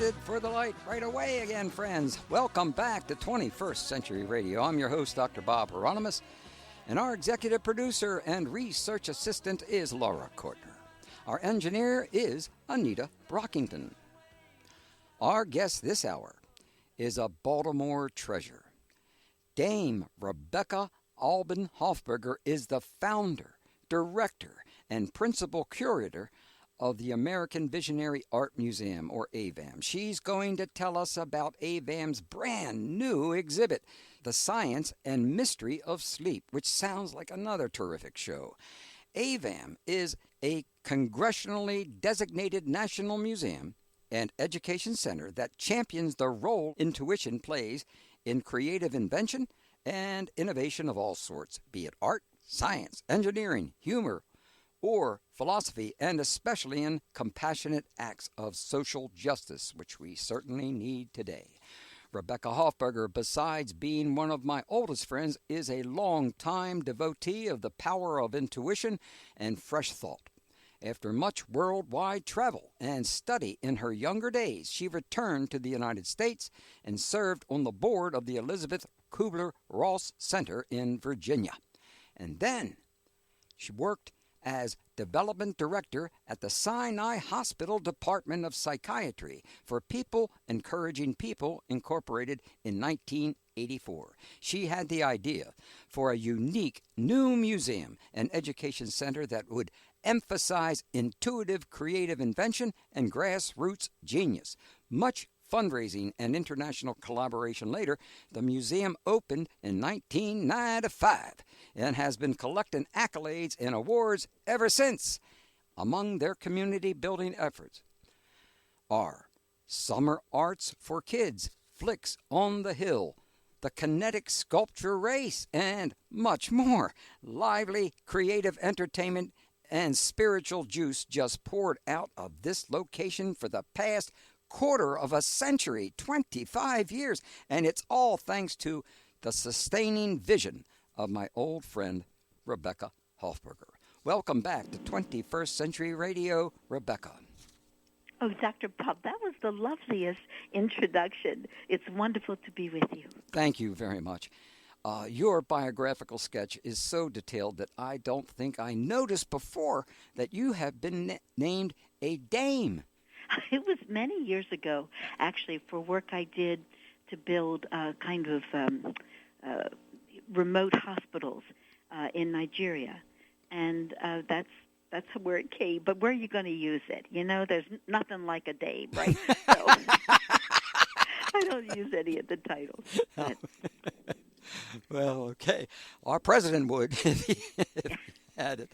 headed for the light right away again, friends. Welcome back to 21st Century Radio. I'm your host, Dr. Bob Hieronimus, and our executive producer and research assistant is Laura Kortner. Our engineer is Anita Brockington. Our guest this hour is a Baltimore treasure. Dame Rebecca Alban Hoffberger is the founder, director, and principal curator of the American Visionary Art Museum, or AVAM. She's going to tell us about AVAM's brand new exhibit, The Science and Mystery of Sleep, which sounds like another terrific show. AVAM is a congressionally designated national museum and education center that champions the role intuition plays in creative invention and innovation of all sorts, be it art, science, engineering, humor, or philosophy, and especially in compassionate acts of social justice, which we certainly need today. Rebecca Hoffberger, besides being one of my oldest friends, is a long-time devotee of the power of intuition and fresh thought. After much worldwide travel and study in her younger days, she returned to the United States and served on the board of the Elizabeth Kubler-Ross Center in Virginia. And then she worked as development director at the Sinai Hospital Department of Psychiatry for People Encouraging People, Incorporated in 1984. She had the idea for a unique new museum and education center that would emphasize intuitive creative invention and grassroots genius. Much fundraising and international collaboration later, the museum opened in 1995 and has been collecting accolades and awards ever since. Among their community building efforts are Summer Arts for Kids, Flicks on the Hill, the Kinetic Sculpture Race, and much more. Lively, creative entertainment and spiritual juice just poured out of this location for the past quarter of a century, 25 years, and it's all thanks to the sustaining vision of my old friend, Rebecca Hoffberger. Welcome back to 21st Century Radio, Rebecca. Oh, Dr. Bob, that was the loveliest introduction. It's wonderful to be with you. Thank you very much. Your biographical sketch is so detailed that I don't think I noticed before that you have been named a dame. It was many years ago, actually, for work I did to build kind of remote hospitals in Nigeria, and that's where it came. But where are you going to use it? You know, there's nothing like a dame, right? So I don't use any of the titles. But. Well, okay. Our president would if he had it.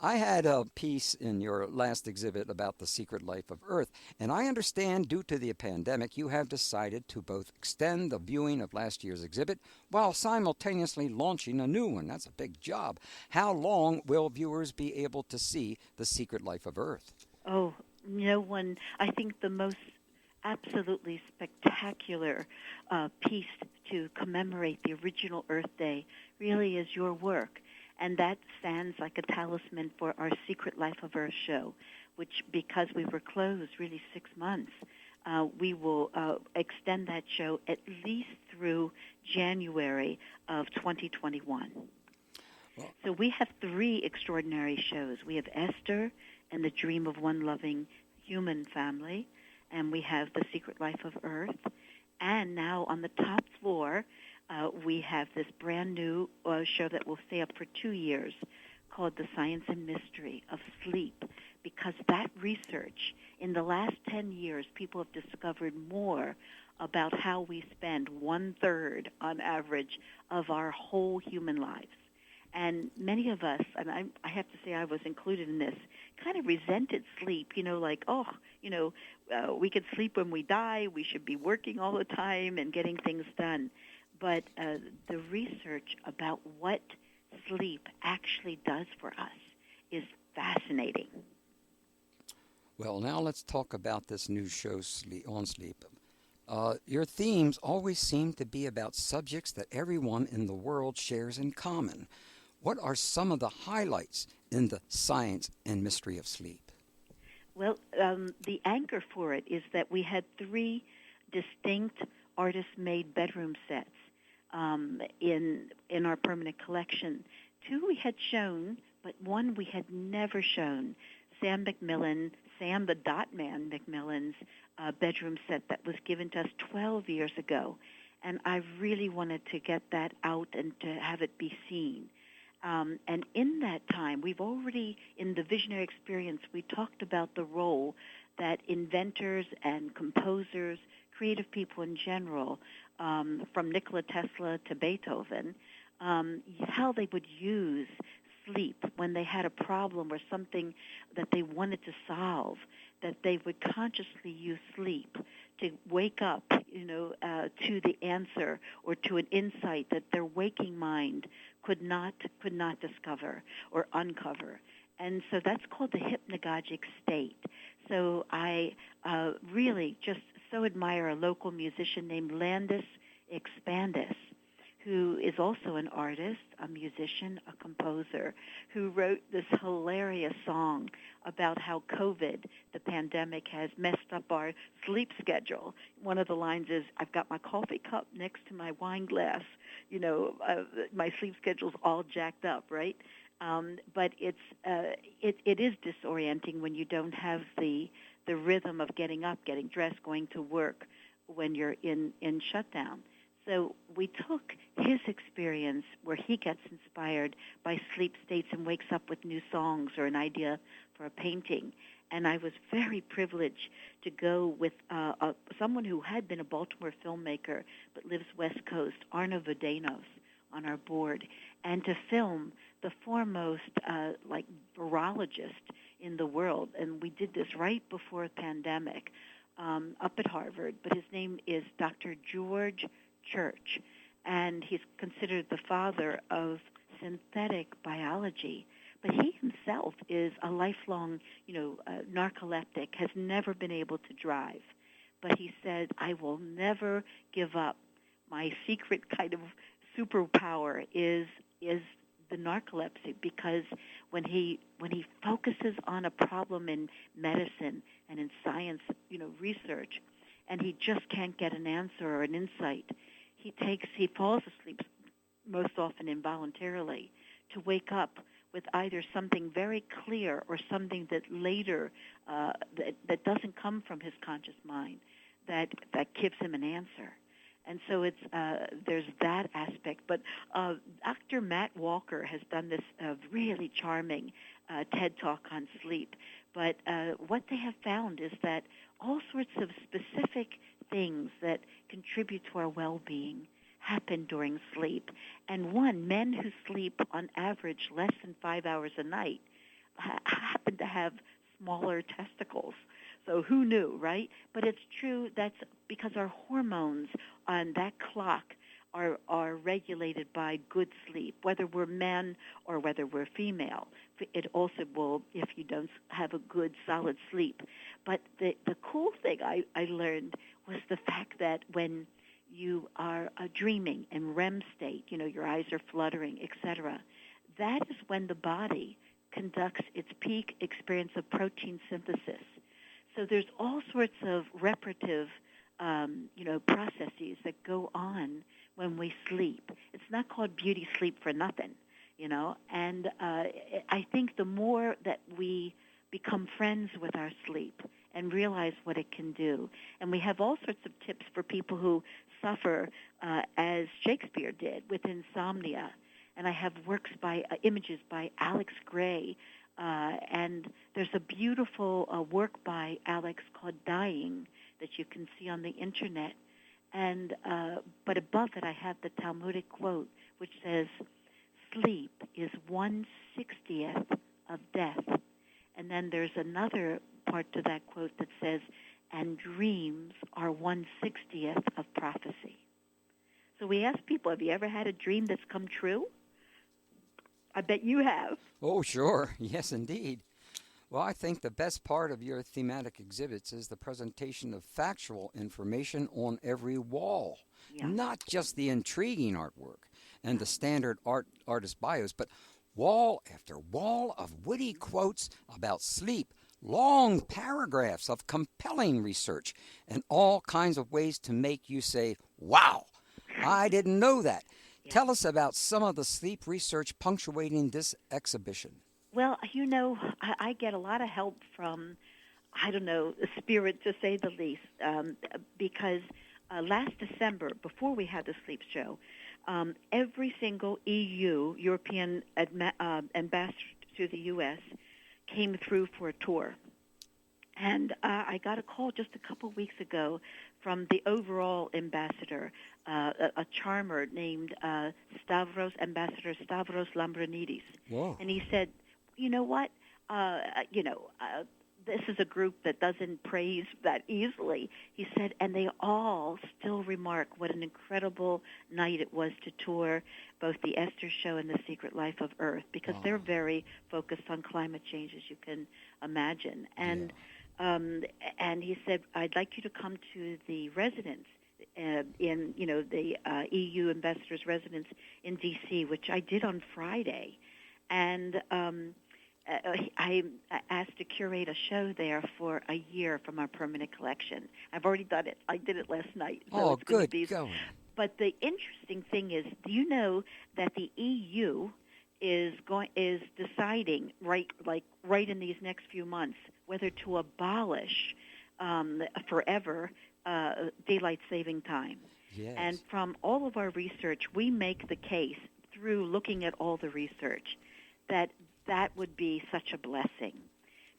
I had a piece in your last exhibit about the secret life of Earth, and I understand due to the pandemic you have decided to both extend the viewing of last year's exhibit while simultaneously launching a new one. That's a big job. How long will viewers be able to see the secret life of Earth? Oh, no one. I think the most absolutely spectacular piece to commemorate the original Earth Day really is your work. And that stands like a talisman for our Secret Life of Earth show, which, because we were closed really 6 months, we will extend that show at least through January of 2021. Well, so we have 3 extraordinary shows. We have Esther and the Dream of One Loving Human Family, and we have The Secret Life of Earth. And now on the top floor, we have this brand new show that will stay up for 2 years called The Science and Mystery of Sleep, because that research, in the last 10 years, people have discovered more about how we spend 1/3 on average of our whole human lives. And many of us, and I have to say I was included in this, kind of resented sleep, like, we could sleep when we die, we should be working all the time and getting things done. But the research about what sleep actually does for us is fascinating. Well, now let's talk about this new show on sleep. Your themes always seem to be about subjects that everyone in the world shares in common. What are some of the highlights in the science and mystery of sleep? Well, the anchor for it is that we had 3 distinct artist-made bedroom sets in our permanent collection. 2 we had shown, but 1 we had never shown. Sam the Dot Man McMillan's bedroom set that was given to us 12 years ago. And I really wanted to get that out and to have it be seen. And in that time, we've already, in the visionary experience, we talked about the role that inventors and composers, creative people in general, from Nikola Tesla to Beethoven, how they would use sleep when they had a problem or something that they wanted to solve, that they would consciously use sleep to wake up, to the answer or to an insight that their waking mind could not discover or uncover. And so that's called the hypnagogic state. So I really just so admire a local musician named Landis Expandis, who is also an artist, a musician, a composer, who wrote this hilarious song about how COVID, the pandemic, has messed up our sleep schedule. One of the lines is, "I've got my coffee cup next to my wine glass. My sleep schedule's all jacked up," right? But it is disorienting when you don't have the rhythm of getting up, getting dressed, going to work when you're in shutdown. So we took his experience where he gets inspired by sleep states and wakes up with new songs or an idea for a painting. And I was very privileged to go with someone who had been a Baltimore filmmaker but lives West Coast, Arno Vodanos, on our board, and to film the foremost virologist in the world. And we did this right before the pandemic up at Harvard, but his name is Dr. George Church, and he's considered the father of synthetic biology. But he himself is a lifelong, narcoleptic, has never been able to drive. But he said, "I will never give up. My secret kind of superpower is the narcolepsy, because when he focuses on a problem in medicine and in science, research, and he just can't get an answer or an insight, he falls asleep most often involuntarily to wake up with either something very clear or something that later that doesn't come from his conscious mind that gives him an answer." And so there's that aspect. But Dr. Matt Walker has done this really charming TED Talk on sleep. But what they have found is that all sorts of specific things that contribute to our well-being happen during sleep. And men who sleep on average less than 5 hours a night happen to have smaller testicles. So who knew, right? But it's true, that's because our hormones on that clock are regulated by good sleep, whether we're men or whether we're female. It also will if you don't have a good, solid sleep. But the cool thing I learned was the fact that when you are dreaming in REM state, your eyes are fluttering, etc., that is when the body conducts its peak experience of protein synthesis. So there's all sorts of reparative, processes that go on when we sleep. It's not called beauty sleep for nothing, And I think the more that we become friends with our sleep and realize what it can do, and we have all sorts of tips for people who suffer, as Shakespeare did, with insomnia. And I have images by Alex Gray. And there's a beautiful work by Alex called Dying that you can see on the internet. And but above it I have the Talmudic quote, which says, "Sleep is 1/60th of death." And then there's another part to that quote that says, "And dreams are 1/60th of prophecy." So we ask people, have you ever had a dream that's come true? I bet you have. Oh, sure. Yes, indeed. Well, I think the best part of your thematic exhibits is the presentation of factual information on every wall, not just the intriguing artwork and the standard artist bios, but wall after wall of witty quotes about sleep, long paragraphs of compelling research, and all kinds of ways to make you say, wow, I didn't know that. Yeah. Tell us about some of the sleep research punctuating this exhibition. Well, I get a lot of help from, spirit to say the least, because last December, before we had the sleep show, every single European ambassador to the U.S. came through for a tour. And I got a call just a couple of weeks ago from the overall ambassador, a charmer named Ambassador Stavros Lambrinidis. Whoa. And he said, you know what, this is a group that doesn't praise that easily. He said, and they all still remark what an incredible night it was to tour both the Esther Show and the Secret Life of Earth, because they're very focused on climate change, as you can imagine. And and he said, I'd like you to come to the residence in the EU ambassador's residence in D.C., which I did on Friday. And I asked to curate a show there for a year from our permanent collection. I've already done it. I did it last night. So it's good be, going. But the interesting thing is, do you know that the EU is deciding right in these next few months whether to abolish forever daylight saving time? Yes. And from all of our research, we make the case through looking at all the research that would be such a blessing,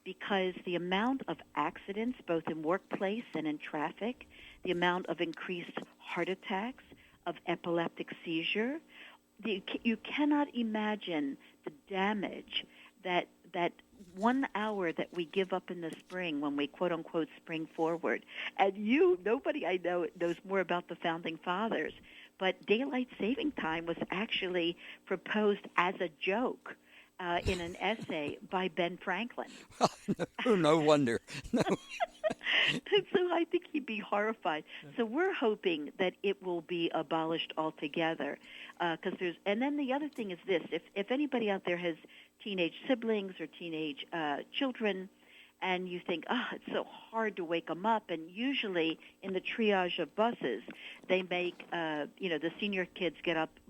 because the amount of accidents, both in workplace and in traffic, the amount of increased heart attacks, of epileptic seizure, you cannot imagine the damage that 1 hour that we give up in the spring when we quote-unquote spring forward. And nobody I know knows more about the Founding Fathers, but daylight saving time was actually proposed as a joke in an essay by Ben Franklin. No wonder. No. So I think he'd be horrified. So we're hoping that it will be abolished altogether. And then the other thing is this: if anybody out there has teenage siblings or teenage children, and you think, it's so hard to wake them up, and usually in the triage of buses, they make the senior kids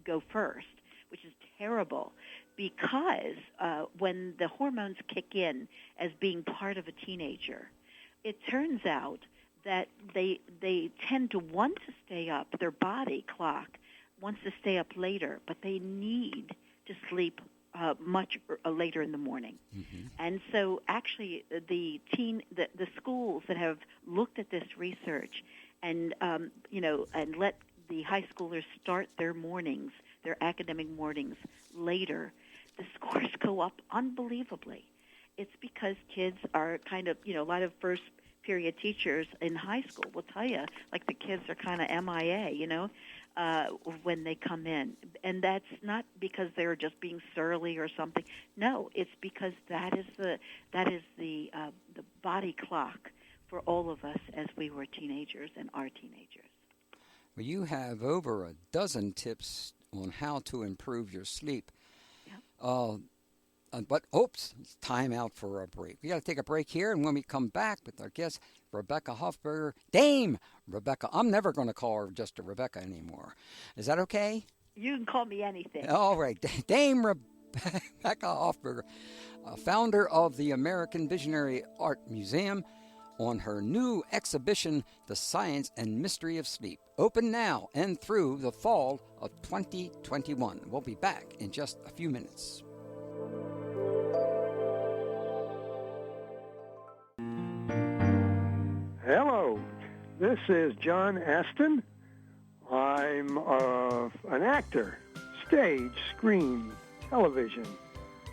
go first, which is terrible. Because when the hormones kick in as being part of a teenager, it turns out that they tend to want to stay up. Their body clock wants to stay up later, but they need to sleep much later in the morning. Mm-hmm. And so actually the schools that have looked at this research and let the high schoolers start their academic mornings later, the scores go up unbelievably. It's because kids are kind of, a lot of first period teachers in high school will tell you, like, the kids are kind of MIA, when they come in. And that's not because they're just being surly or something. No, it's because that is the body clock for all of us as we were teenagers and are teenagers. Well, you have over a dozen tips on how to improve your sleep. But it's time out for a break. We got to take a break here, and when we come back with our guest, Rebecca Hoffberger, Dame Rebecca. I'm never going to call her just a Rebecca anymore. Is that okay? You can call me anything. All right. Dame Rebecca Hoffberger, founder of the American Visionary Art Museum, on her new exhibition, The Science and Mystery of Sleep, open now and through the fall of 2021. We'll be back in just a few minutes. Hello, this is John Aston. I'm an actor, stage, screen, television,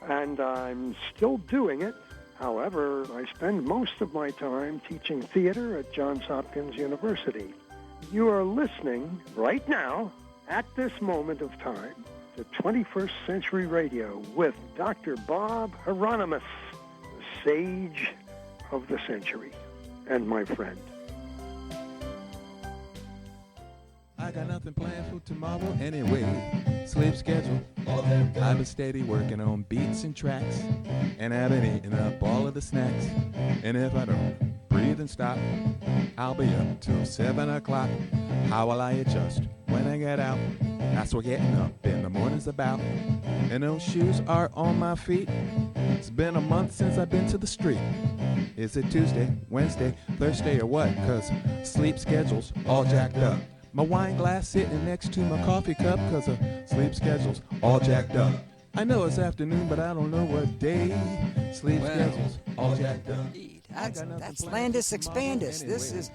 and I'm still doing it. However, I spend most of my time teaching theater at Johns Hopkins University. You are listening right now, at this moment of time, to 21st Century Radio with Dr. Bob Hieronimus, the sage of the century, and my friend. I got nothing planned for tomorrow anyway. Sleep schedule. I've been steady working on beats and tracks, and I've been eating up all of the snacks. And if I don't breathe and stop, I'll be up till 7 o'clock. How will I adjust when I get out? That's what getting up in the morning's about. And those shoes are on my feet. It's been a month since I've been to the street. Is it Tuesday, Wednesday, Thursday, or what? 'Cause sleep schedule's all jacked up. My wine glass sitting next to my coffee cup 'cause sleep schedule's all jacked up. I know it's afternoon, but I don't know what day. Sleep schedule's all jacked up. That's Landis Expandus. This is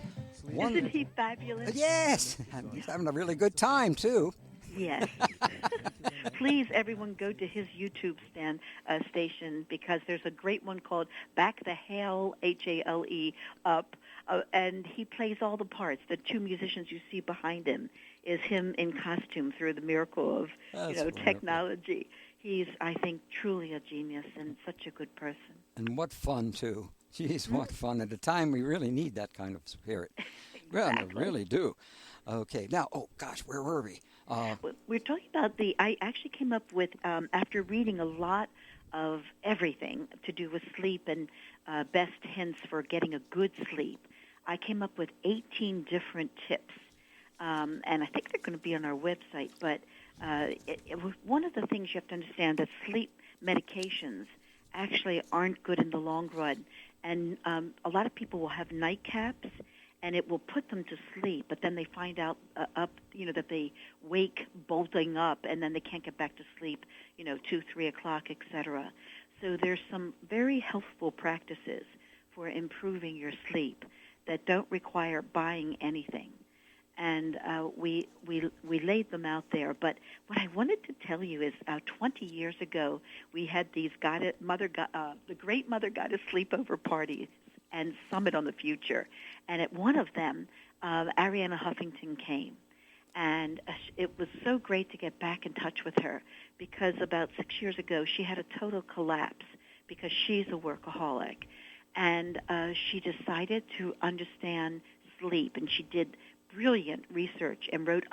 one. Isn't he fabulous? Yes. He's having a really good time, too. Yes. Please, everyone, go to his YouTube station, because there's a great one called Back the Hale, Hale, Up, and he plays all the parts. The two musicians you see behind him is him in costume through the miracle of technology. He's, I think, truly a genius and such a good person. And what fun, too. Geez, what fun. At a time we really need that kind of spirit. Exactly. Well, we really do. Okay, now, oh gosh, where were we? We're talking about I actually came up with, after reading a lot of everything to do with sleep and best hints for getting a good sleep, I came up with 18 different tips. And I think they're going to be on our website. But one of the things you have to understand that sleep medications actually aren't good in the long run. And a lot of people will have nightcaps, and it will put them to sleep, but then they find out that they wake bolting up, and then they can't get back to sleep, 2, 3 o'clock, etc. So there's some very helpful practices for improving your sleep that don't require buying anything. And we laid them out there. But what I wanted to tell you is 20 years ago, we had these the Great Mother Goddess sleepover parties and Summit on the Future. And at one of them, Arianna Huffington came. And it was so great to get back in touch with her, because about 6 years ago, she had a total collapse because she's a workaholic. And she decided to understand sleep, and she did brilliant research and wrote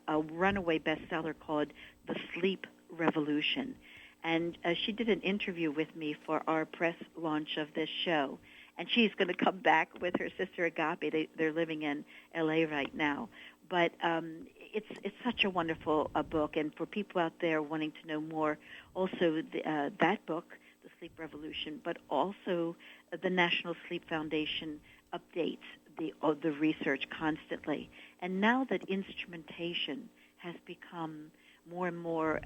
a runaway bestseller called The Sleep Revolution. And she did an interview with me for our press launch of this show. And she's going to come back with her sister Agape. They're living in L.A. right now. But it's such a wonderful book. And for people out there wanting to know more, also that book, The Sleep Revolution, but also the National Sleep Foundation updates the research constantly. And now that instrumentation has become more and more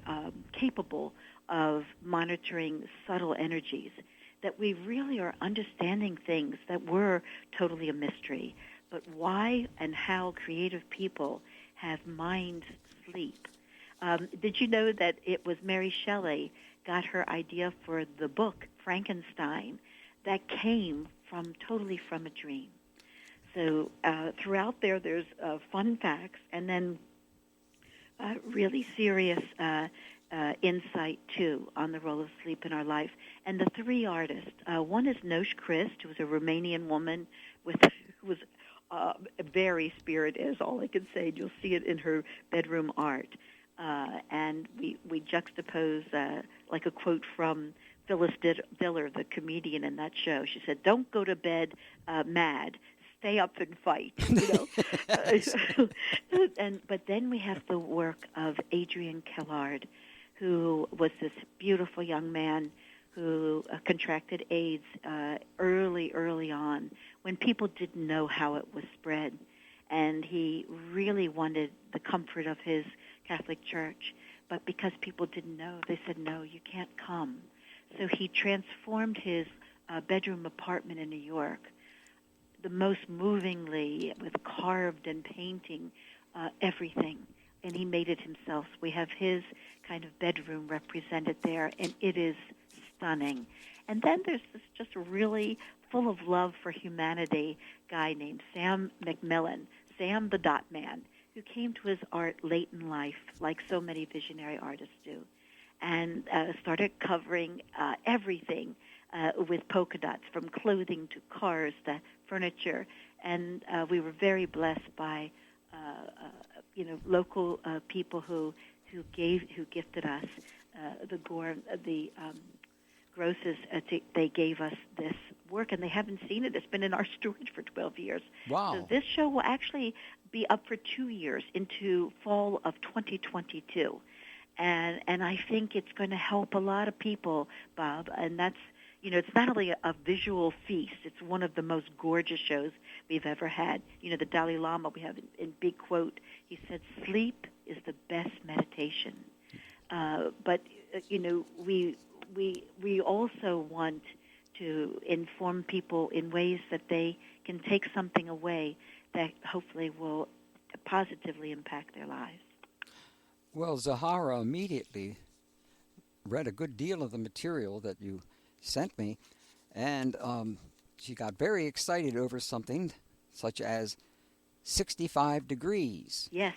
capable of monitoring subtle energies, that we really are understanding things that were totally a mystery. But why and how creative people have mined sleep. Did you know that it was Mary Shelley got her idea for the book, Frankenstein, that came totally from a dream? So throughout there's fun facts, and then really serious insight, too, on the role of sleep in our life. And the three artists, one is Nosh Christ, who was a Romanian woman who was very spirited, is all I can say. You'll see it in her bedroom art. And we juxtapose like a quote from Phyllis Diller, the comedian in that show. She said, "Don't go to bed mad. Stay up and fight." But then we have the work of Adrian Kellard, who was this beautiful young man who contracted AIDS early on, when people didn't know how it was spread. And he really wanted the comfort of his Catholic Church. But because people didn't know, they said, "No, you can't come." So he transformed his bedroom apartment in New York, the most movingly, with carved and painting, everything. And he made it himself. We have his kind of bedroom represented there, and it is stunning. And then there's this just really full of love for humanity guy named Sam McMillan, Sam the Dot Man, who came to his art late in life, like so many visionary artists do, and started covering everything with polka dots, from clothing to cars to furniture. And we were very blessed by local people who gifted us the grosses. They gave us this work, and they haven't seen it. It's been in our storage for 12 years. Wow. So this show will actually be up for 2 years into fall of 2022. And I think it's going to help a lot of people, Bob, and that's, it's not only a visual feast, it's one of the most gorgeous shows we've ever had. The Dalai Lama, we have in big quote, he said, sleep is the best meditation. But we also want to inform people in ways that they can take something away that hopefully will positively impact their lives. Well, Zahara immediately read a good deal of the material that you sent me, and she got very excited over something such as 65 degrees. Yes.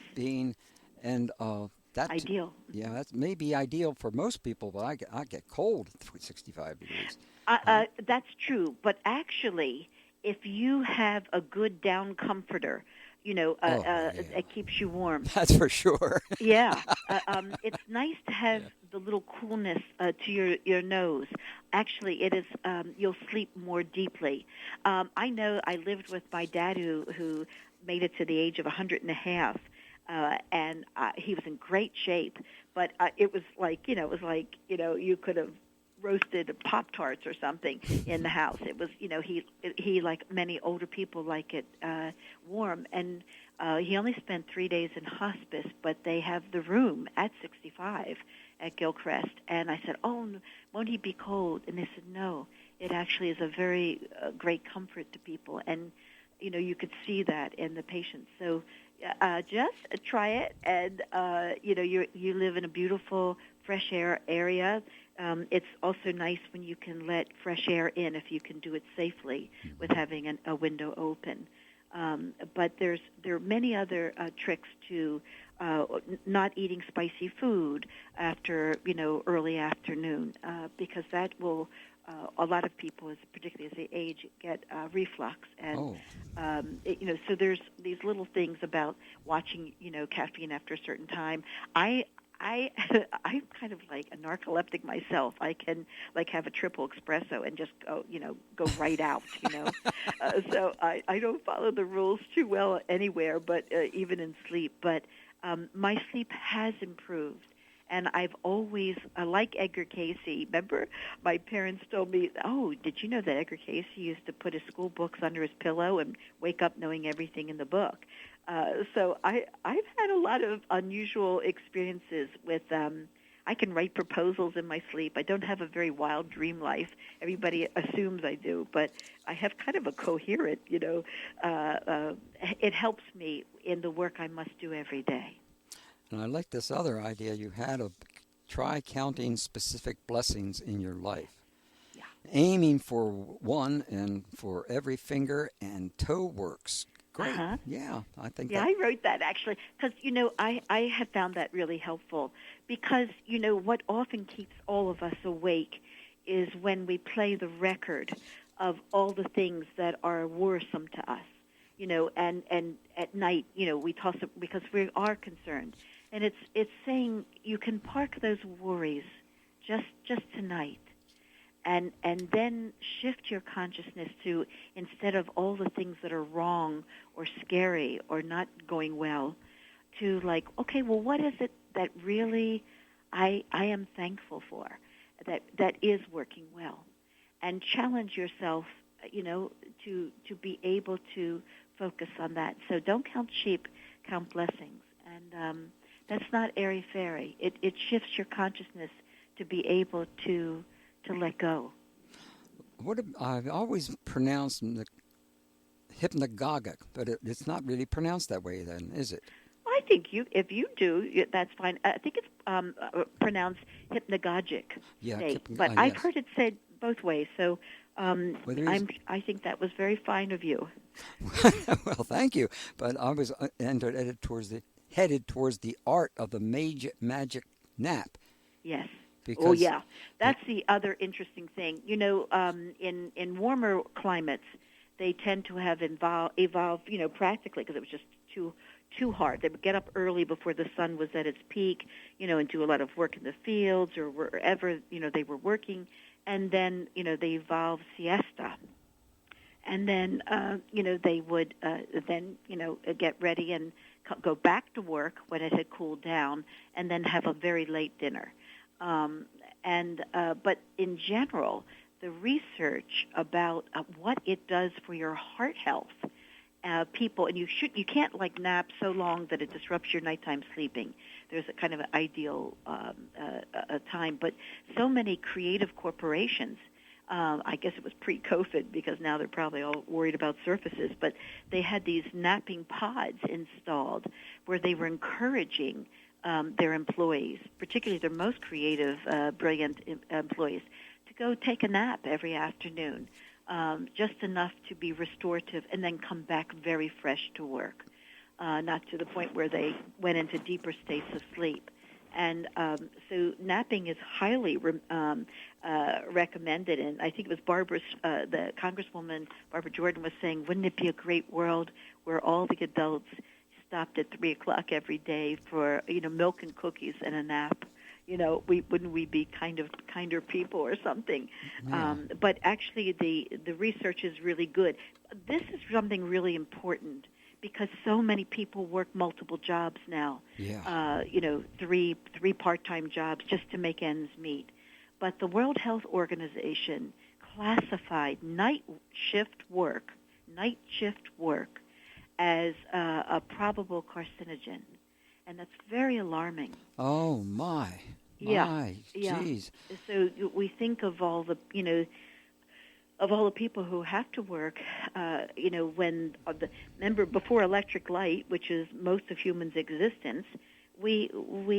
That's ideal. Yeah, that may be ideal for most people, but I get cold at 65 degrees. That's true, but actually, if you have a good down comforter, it keeps you warm. That's for sure. Yeah. It's nice to have the little coolness to your nose. Actually, it is, you'll sleep more deeply. I know I lived with my dad who made it to the age of 100 and he was in great shape, but it was like, you could have roasted Pop-Tarts or something in the house. It was, he like many older people like it warm, and he only spent 3 days in hospice, but they have the room at 65 at Gilchrist, and I said, oh, won't he be cold? And they said, no, it actually is a very great comfort to people, and you could see that in the patients. So just try it, and you live in a beautiful fresh air area. It's also nice when you can let fresh air in, if you can do it safely with having a window open. But there are many other tricks to not eating spicy food after early afternoon, because that will a lot of people, particularly as they age, get reflux, and so there's these little things about watching caffeine after a certain time. I'm kind of like a narcoleptic myself. I can have a triple espresso and just go right out, So I don't follow the rules too well anywhere, but even in sleep. But my sleep has improved. And I've always, like Edgar Cayce, remember my parents told me, oh, did you know that Edgar Cayce used to put his school books under his pillow and wake up knowing everything in the book? So I've had a lot of unusual experiences with, I can write proposals in my sleep. I don't have a very wild dream life. Everybody assumes I do, but I have kind of a coherent, it helps me in the work I must do every day. And I like this other idea you had of try counting specific blessings in your life. Yeah. Aiming for one and for every finger and toe works. Great. Uh-huh. Yeah, I think that. I wrote that actually because, I have found that really helpful because, what often keeps all of us awake is when we play the record of all the things that are worrisome to us, and at night, we toss it because we are concerned. And it's saying you can park those worries just tonight, and then shift your consciousness to, instead of all the things that are wrong or scary or not going well, to like, okay, well, what is it that really I am thankful for, that is working well, and challenge yourself, to be able to focus on that. So don't count sheep, count blessings, and that's not airy-fairy. It shifts your consciousness to be able to let go. I've always pronounced the hypnagogic, but it's not really pronounced that way then, is it? I think if you do, that's fine. I think it's pronounced hypnagogic. Yeah, but yes. I've heard it said both ways, so I think that was very fine of you. Well, thank you. But I was headed towards the art of the magic nap. Yes. Because that's the other interesting thing. In warmer climates, they tend to have evolved, practically because it was just too too hard. They would get up early before the sun was at its peak, and do a lot of work in the fields or wherever, they were working. And then, they evolved siesta. And then, they would then, get ready and go back to work when it had cooled down, and then have a very late dinner. But in general, the research about what it does for your heart health, people, and you can't like nap so long that it disrupts your nighttime sleeping. There's a kind of an ideal time, but so many creative corporations. I guess it was pre-COVID because now they're probably all worried about surfaces, but they had these napping pods installed where they were encouraging their employees, particularly their most creative, brilliant employees, to go take a nap every afternoon, just enough to be restorative, and then come back very fresh to work, not to the point where they went into deeper states of sleep. And so napping is highly recommended, and I think it was the Congresswoman Barbara Jordan was saying, wouldn't it be a great world where all the adults stopped at 3 o'clock every day for milk and cookies and a nap? Wouldn't we be kinder people or something? Yeah. But actually, the research is really good. This is something really important, because so many people work multiple jobs now. Yeah. Three part-time jobs just to make ends meet. But the World Health Organization classified night shift work as a probable carcinogen, and that's very alarming. Oh my! Geez. So we think of all the people who have to work, when remember before electric light, which is most of humans' existence, we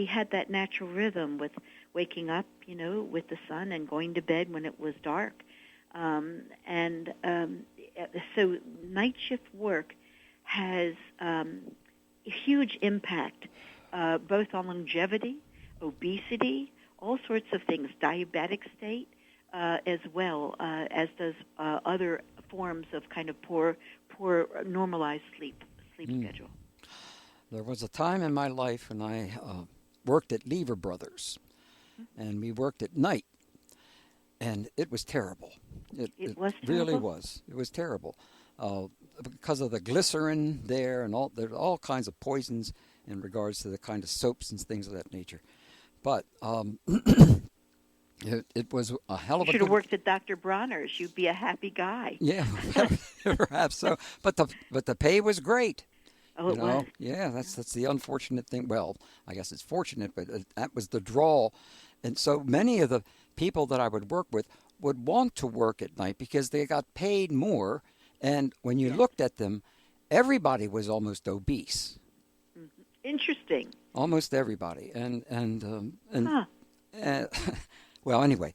had that natural rhythm with waking up, with the sun, and going to bed when it was dark, so night shift work has a huge impact, both on longevity, obesity, all sorts of things, diabetic state, as well as does other forms of kind of poor normalized sleep schedule. There was a time in my life when I worked at Lever Brothers, and we worked at night, and it was terrible. It was terrible? Really was. It was terrible because of the glycerin there, and there's all kinds of poisons in regards to the kind of soaps and things of that nature. But it was a hell of a. You should have worked at Dr. Bronner's. You'd be a happy guy. Yeah, perhaps so. But the pay was great. Oh, it was. Yeah, that's the unfortunate thing. Well, I guess it's fortunate, but that was the draw. And so many of the people that I would work with would want to work at night because they got paid more. And when you looked at them, everybody was almost obese. Mm-hmm. Interesting. Almost everybody, well, anyway,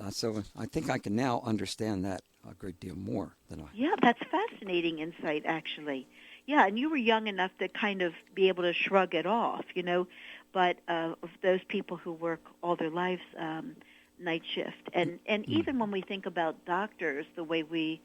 so I think I can now understand that a great deal more than I. Yeah, that's fascinating insight, actually. Yeah, and you were young enough to kind of be able to shrug it off, But of those people who work all their lives night shift, and even when we think about doctors, the way we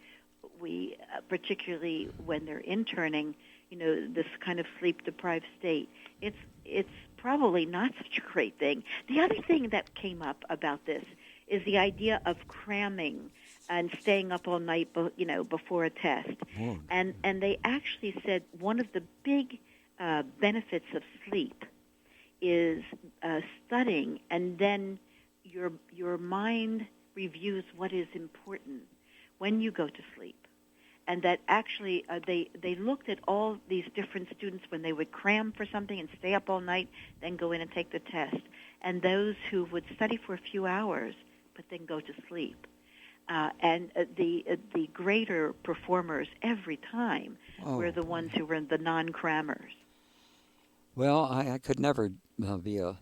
particularly when they're interning, this kind of sleep-deprived state, it's probably not such a great thing. The other thing that came up about this is the idea of cramming and staying up all night, before a test. Oh. And they actually said one of the big benefits of sleep is studying, and then your mind reviews what is important when you go to sleep. And that actually they looked at all these different students when they would cram for something and stay up all night, then go in and take the test, and those who would study for a few hours but then go to sleep. And the greater performers every time were the ones who were the non-crammers. Well, I could never be a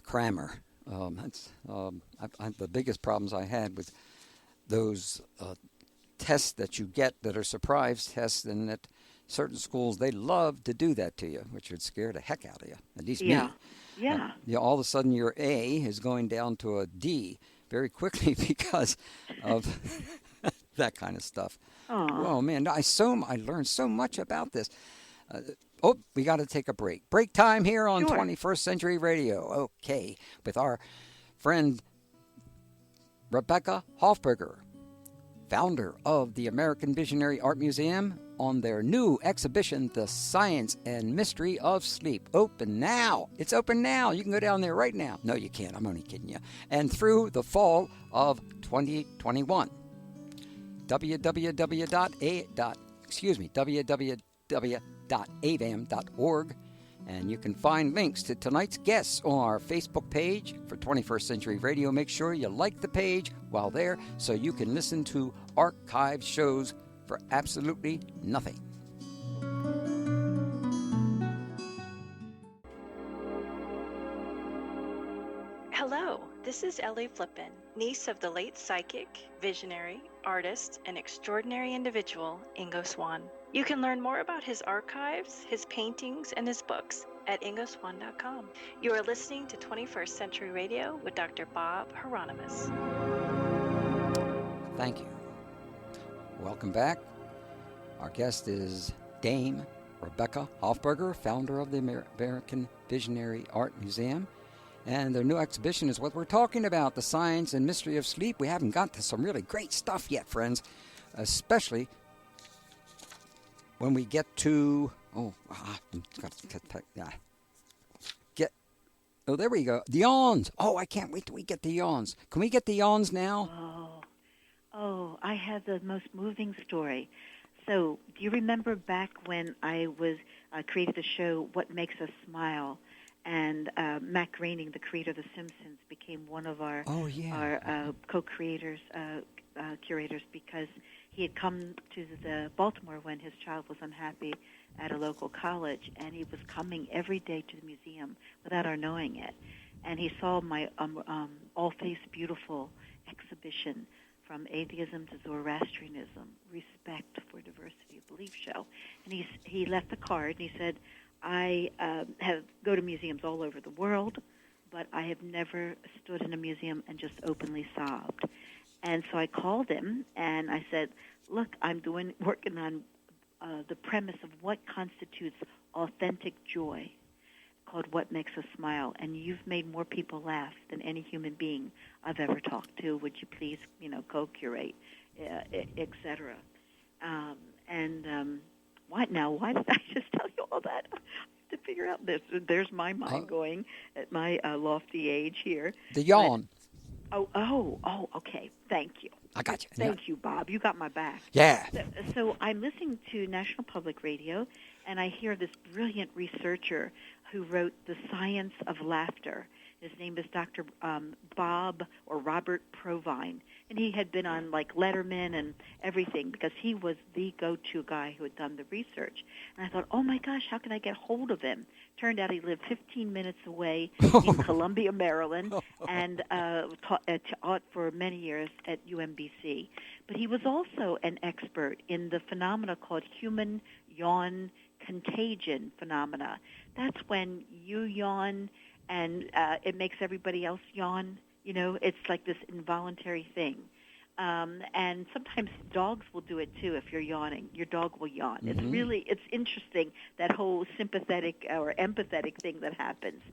crammer. The biggest problems I had with those tests that you get that are surprise tests, and at certain schools they love to do that to you, which would scare the heck out of you. At least me. Yeah. All of a sudden your A is going down to a D very quickly because of that kind of stuff. Aww. Oh man, I learned so much about this. Oh, we got to take a break. Break time here on Sure. 21st Century Radio. Okay, with our friend Rebecca Hoffberger, founder of the American Visionary Art Museum, on their new exhibition, The Science and Mystery of Sleep. Open now. It's open now. You can go down there right now. No, you can't. I'm only kidding you. And through the fall of 2021. www.avam.org. And you can find links to tonight's guests on our Facebook page for 21st Century Radio. Make sure you like the page while there so you can listen to archived shows for absolutely nothing. Hello, this is Ellie Flippin, niece of the late psychic, visionary, artist, and extraordinary individual Ingo Swann. You can learn more about his archives, his paintings, and his books at ingoswann.com. You are listening to 21st Century Radio with Dr. Bob Hieronimus. Thank you. Welcome back. Our guest is Dame Rebecca Hoffberger, founder of the American Visionary Art Museum. And their new exhibition is what we're talking about, The Science and Mystery of Sleep. We haven't got to some really great stuff yet, friends, especially when we get to, there we go. The yawns. Oh, I can't wait till we get the yawns. Can we get the yawns now? Oh, I have the most moving story. So, do you remember back when I created the show, What Makes Us Smile? And Matt Groening, the creator of The Simpsons, became one of our co-creators, curators, because he had come to the Baltimore when his child was unhappy at a local college, and he was coming every day to the museum without our knowing it. And he saw my All Face Beautiful exhibition, From Atheism to Zoroastrianism, Respect for Diversity of Belief show. And he left a card, and he said, I go to museums all over the world, but I have never stood in a museum and just openly sobbed. And so I called him, and I said, look, I'm working on the premise of what constitutes authentic joy, called What Makes Us Smile, and you've made more people laugh than any human being I've ever talked to. Would you please, co-curate, et cetera. Why did I just tell you all that? I have to figure out this. There's my mind going at my lofty age here. The yawn. Okay. Thank you. I got you. Thank you, Bob. You got my back. Yeah. So I'm listening to National Public Radio, and I hear this brilliant researcher who wrote The Science of Laughter. His name is Dr. Bob or Robert Provine, and he had been on like Letterman and everything because he was the go-to guy who had done the research. And I thought, oh my gosh, how can I get hold of him? Turned out he lived 15 minutes away in Columbia, Maryland, and taught for many years at UMBC. But he was also an expert in the phenomena called human yawn contagion phenomena. That's when you yawn and it makes everybody else yawn. It's like this involuntary thing. And sometimes dogs will do it too. If you're yawning, your dog will yawn. Mm-hmm. It's interesting, that whole sympathetic or empathetic thing that happens.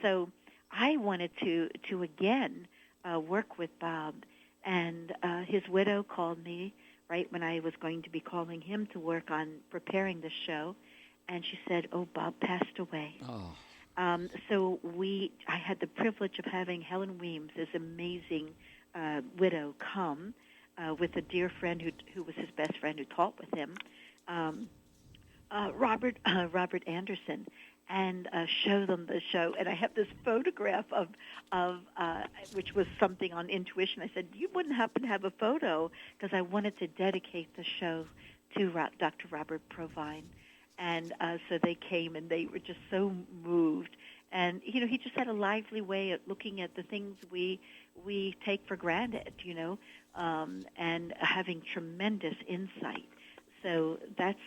So I wanted to again work with Bob, and his widow called me right when I was going to be calling him to work on preparing the show, and she said, "Oh, Bob passed away." Oh. So I had the privilege of having Helen Weems, this amazing widow, come with a dear friend who was his best friend who taught with him, Robert Anderson, and show them the show. And I have this photograph of which was something on intuition. I said, you wouldn't happen to have a photo, because I wanted to dedicate the show to Dr. Robert Provine. And so they came, and they were just so moved. And, he just had a lively way of looking at the things we take for granted, and having tremendous insight. So that's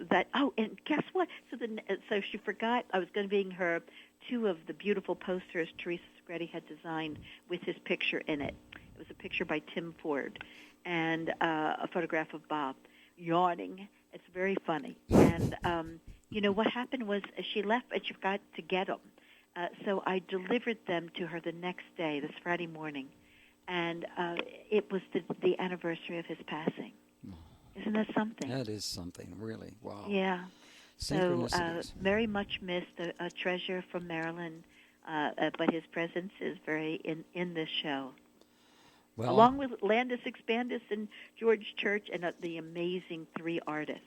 that. Oh, and guess what? So she forgot I was going to bring her two of the beautiful posters Teresa Segretti had designed with his picture in it. It was a picture by Tim Ford and a photograph of Bob yawning. It's very funny. And, what happened was she left and she forgot to get them. So I delivered them to her the next day, this Friday morning. And it was the anniversary of his passing. Isn't that something? That is something, really. Wow. Yeah. So Synchronicities. very much missed, a treasure from Maryland, but his presence is very in this show. Well, Along with Landis Expandis and George Church and the amazing three artists.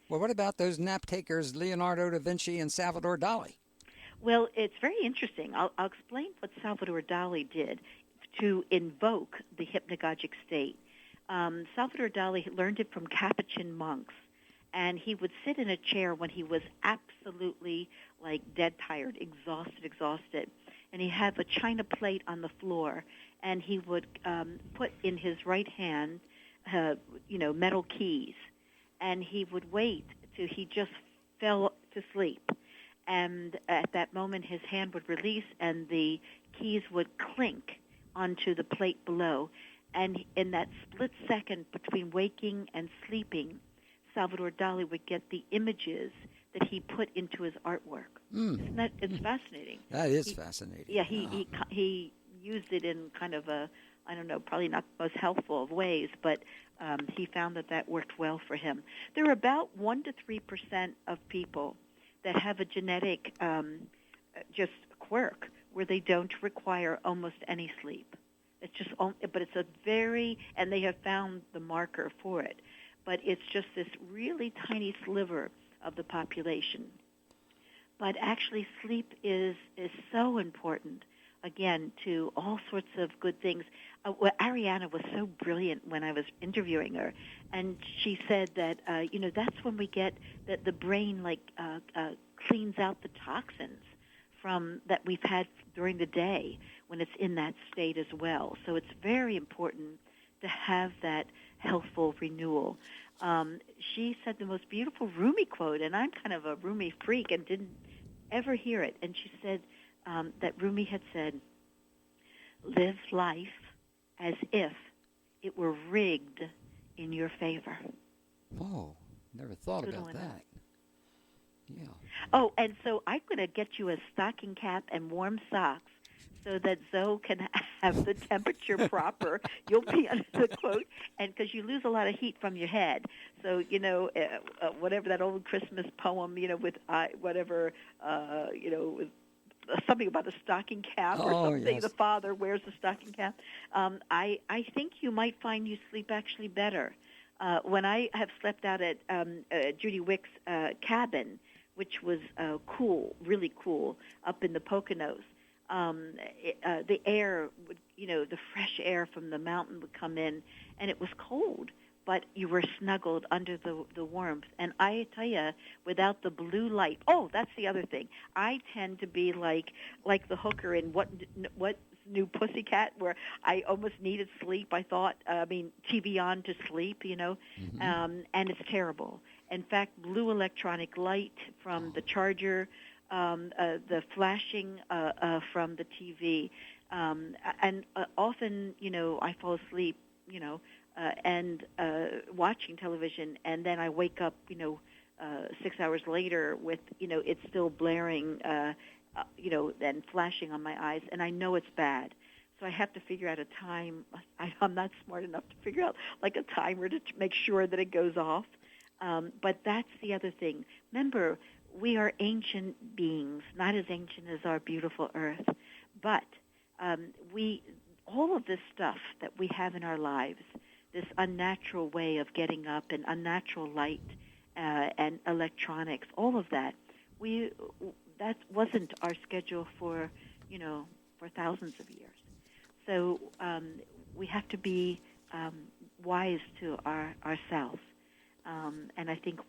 well, what about those nap takers, Leonardo da Vinci and Salvador Dali? Well, it's very interesting. I'll explain what Salvador Dali did to invoke the hypnagogic state. Salvador Dali learned it from Capuchin monks, and he would sit in a chair when he was absolutely like dead tired, exhausted, and he had a china plate on the floor, and he would put in his right hand, metal keys, and he would wait till he just fell to sleep. And at that moment, his hand would release, and the keys would clink onto the plate below. And in that split second between waking and sleeping, Salvador Dali would get the images that he put into his artwork. Isn't that? It's fascinating. That is fascinating. Yeah, he used it in kind of a, I don't know, probably not the most helpful of ways, but he found that worked well for him. There are about 1% to 3% of people that have a genetic just quirk where they don't require almost any sleep. It's just, but it's a very, and they have found the marker for it, but it's just this really tiny sliver of the population. But actually, sleep is so important, again, to all sorts of good things. Ariana was so brilliant when I was interviewing her, and she said that, that's when we get that the brain, cleans out the toxins from that we've had during the day when it's in that state as well. So it's very important to have that healthful renewal. She said the most beautiful Rumi quote, and I'm kind of a Rumi freak and didn't ever hear it. And she said that Rumi had said, "Live life as if it were rigged in your favor." Whoa, never thought Good about one. that. Yeah. Oh, and so I'm going to get you a stocking cap and warm socks so that Zoe can have the temperature proper. You'll be under the quote, and because you lose a lot of heat from your head. So, whatever that old Christmas poem, with with something about a stocking cap or something. Yes. The father wears a stocking cap. I think you might find you sleep actually better. When I have slept out at Judy Wick's cabin, which was cool, really cool, up in the Poconos, the air would, the fresh air from the mountain would come in, and it was cold, but you were snuggled under the warmth. And I tell you, without the blue light, that's the other thing. I tend to be like the hooker in what New Pussycat, where I almost needed sleep. I thought, TV on to sleep, Mm-hmm. And it's terrible. In fact, blue electronic light from the charger, the flashing from the TV, and often, I fall asleep, and watching television, and then I wake up, 6 hours later with, it's still blaring, and flashing on my eyes, and I know it's bad. So I have to figure out a time. I'm not smart enough to figure out like a timer to make sure that it goes off. But that's the other thing. Remember, we are ancient beings, not as ancient as our beautiful Earth. But all of this stuff that we have in our lives, this unnatural way of getting up and unnatural light and electronics, all of that, that wasn't our schedule for thousands of years. So we have to be wise to ourselves. And I think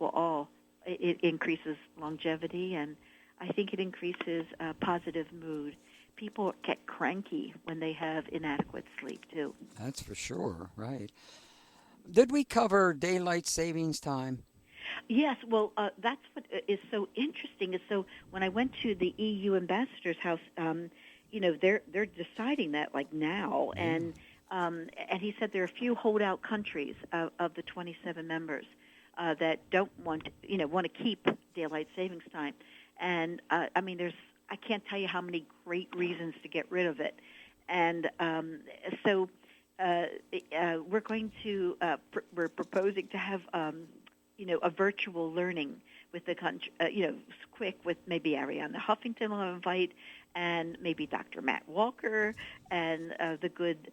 it increases longevity, and I think it increases positive mood. People get cranky when they have inadequate sleep, too. That's for sure, right. Did we cover daylight savings time? Yes, well, that's what is so interesting. Is so when I went to the EU ambassador's house, they're deciding that like now, and he said there are a few holdout countries of the 27 members that don't want to keep daylight savings time. And I can't tell you how many great reasons to get rid of it. And so we're going to we're proposing to have a virtual learning with the quick with maybe Ariana Huffington will invite, and maybe Dr. Matt Walker and the good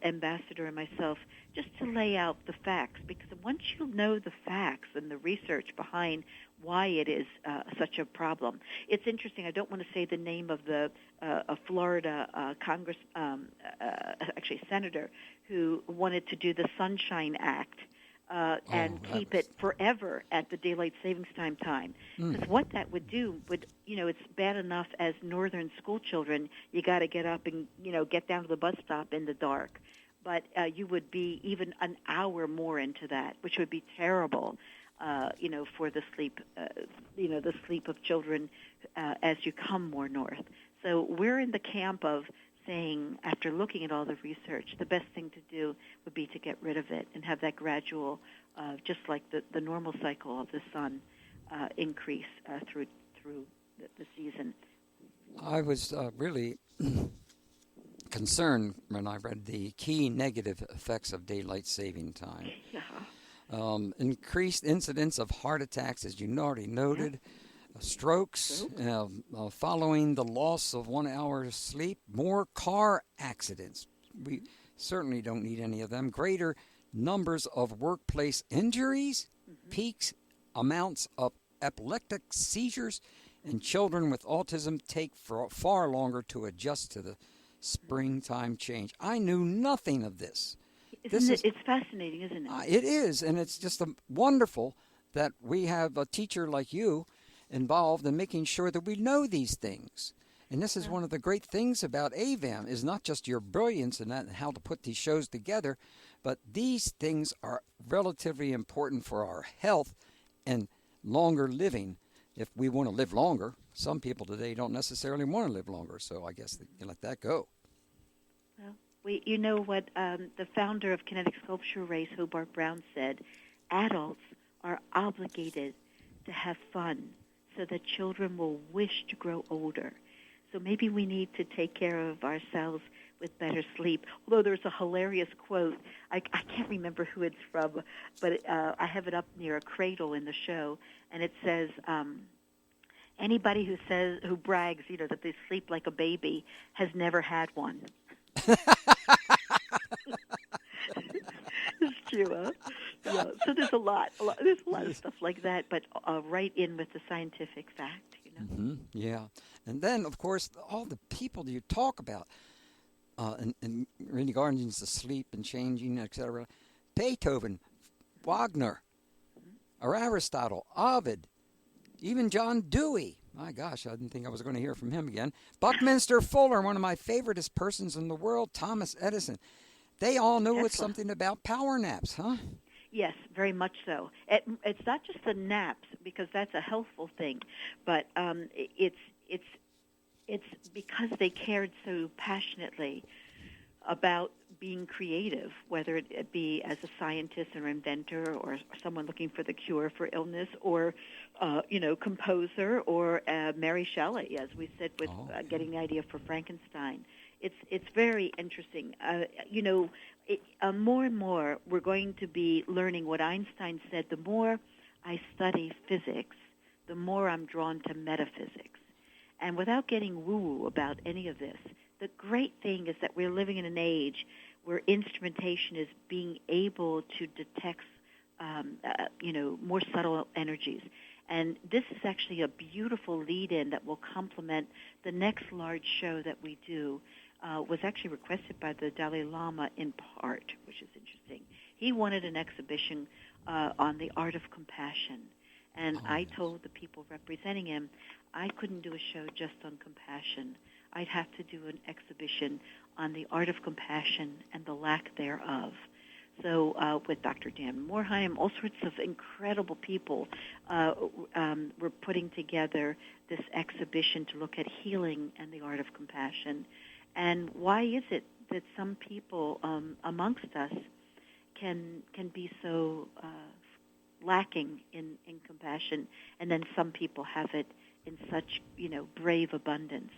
ambassador and myself, just to lay out the facts. Because once you know the facts and the research behind why it is such a problem, it's interesting. I don't want to say the name of the Florida Congress, actually senator, who wanted to do the Sunshine Act. And keep it forever at the daylight savings time. Because what that would do would, it's bad enough as northern school children, you got to get up and, get down to the bus stop in the dark. But you would be even an hour more into that, which would be terrible, for the sleep, the sleep of children as you come more north. So we're in the camp of saying, after looking at all the research, the best thing to do would be to get rid of it and have that gradual, just like the normal cycle of the sun, increase through the season. I was really concerned when I read the key negative effects of daylight saving time. Yeah. Increased incidence of heart attacks, as you already noted. Yeah. Strokes following the loss of 1 hour of sleep, more car accidents. We certainly don't need any of them. Greater numbers of workplace injuries, peaks amounts of epileptic seizures, and children with autism take far longer to adjust to the springtime change. I knew nothing of this. It's fascinating, isn't it? It is, and it's just wonderful that we have a teacher like you involved in making sure that we know these things. And this is one of the great things about AVAM, is not just your brilliance and how to put these shows together, but these things are relatively important for our health and longer living. If we want to live longer, some people today don't necessarily want to live longer, so I guess you let that go. Well, you know what the founder of Kinetic Sculpture Race, Hobart Brown, said, adults are obligated to have fun so that children will wish to grow older. So maybe we need to take care of ourselves with better sleep. Although there's a hilarious quote, I can't remember who it's from, but I have it up near a cradle in the show, and it says, anybody who brags, that they sleep like a baby has never had one. It's true, huh? Yeah. So there's a lot of stuff like that, but right in with the scientific fact, Yeah. And then, of course, all the people that you talk about in regards to sleep and changing, etc. Beethoven, Wagner, Aristotle, Ovid, even John Dewey. My gosh, I didn't think I was going to hear from him again. Buckminster Fuller, one of my favoriteest persons in the world, Thomas Edison. They all knew something about power naps, huh? Yes, very much so. It's not just the naps, because that's a healthful thing, but it's because they cared so passionately about being creative, whether it be as a scientist or inventor or someone looking for the cure for illness, or composer, or Mary Shelley, as we said, with getting the idea for Frankenstein. It's very interesting. More and more we're going to be learning what Einstein said. The more I study physics, the more I'm drawn to metaphysics. And without getting woo-woo about any of this, the great thing is that we're living in an age where instrumentation is being able to detect, more subtle energies. And this is actually a beautiful lead-in that will complement the next large show that we do. Was actually requested by the Dalai Lama in part, which is interesting. He wanted an exhibition on the art of compassion. And I told the people representing him, I couldn't do a show just on compassion. I'd have to do an exhibition on the art of compassion and the lack thereof. So with Dr. Dan Morheim, all sorts of incredible people were putting together this exhibition to look at healing and the art of compassion. And why is it that some people amongst us can be so lacking in compassion, and then some people have it in such, brave abundance.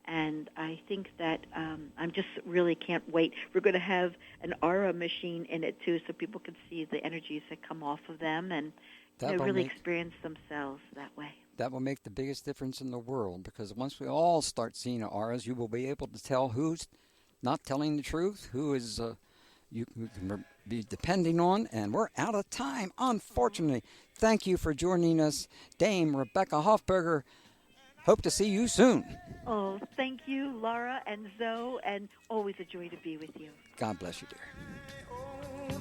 And I think that I'm just really can't wait. We're going to have an aura machine in it, too, so people can see the energies that come off of them and really experience themselves that way. That will make the biggest difference in the world, because once we all start seeing auras, you will be able to tell who's not telling the truth, who is you can be depending on, and we're out of time, unfortunately. Thank you for joining us, Dame Rebecca Hoffberger. Hope to see you soon. Oh, thank you, Laura and Zoe, and always a joy to be with you. God bless you, dear.